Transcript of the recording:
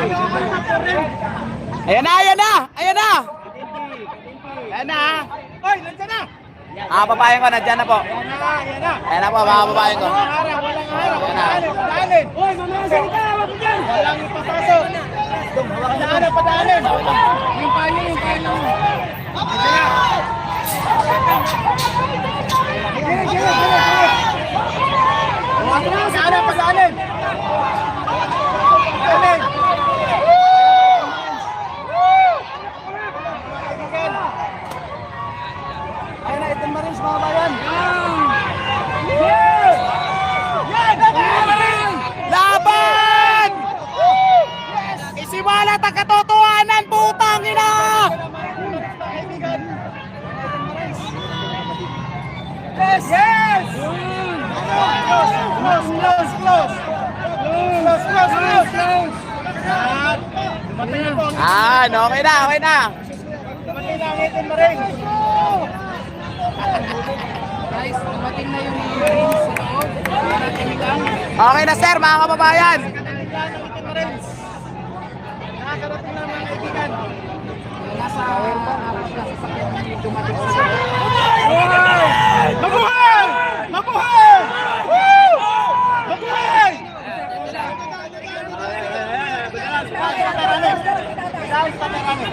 Ayan na, ayan na! Ayan na! Ayan na! Oy, nandiyan na! Ah, babayan ko, nandyan na po. Ayan na! Ayan na po, mga babayan ko. Walang harap, walang harap! Ayan na. Padaanin! Oy, mamaya salita! Wag mo dyan! Walang ipapasok! Padaanin, padaanin! Yung payo, yung payo! Gilid, gilid, gilid! Padaanin, padaanin! Padaanin! Ayun na, Ethan Marins, mga bayan! Laban! Isiwalat ang katotohanan, putang ina! Yes! Yes! Close! Close! Close! Close! Close! Close! Close! Dumating na po ang Ah, no, okay na, okay na. dumating na ang Ethan Marins! Guys, dumating na yung Marines sa loob. Parating lang. Okay na sir, mga kababayan. Nakakarating lang mga kaibigan! Nasa harap na sasakyan yung dumating sa Mabuhay! Mabuhay! Woo! Mabuhay! Padalas patarani! Padalas patarani!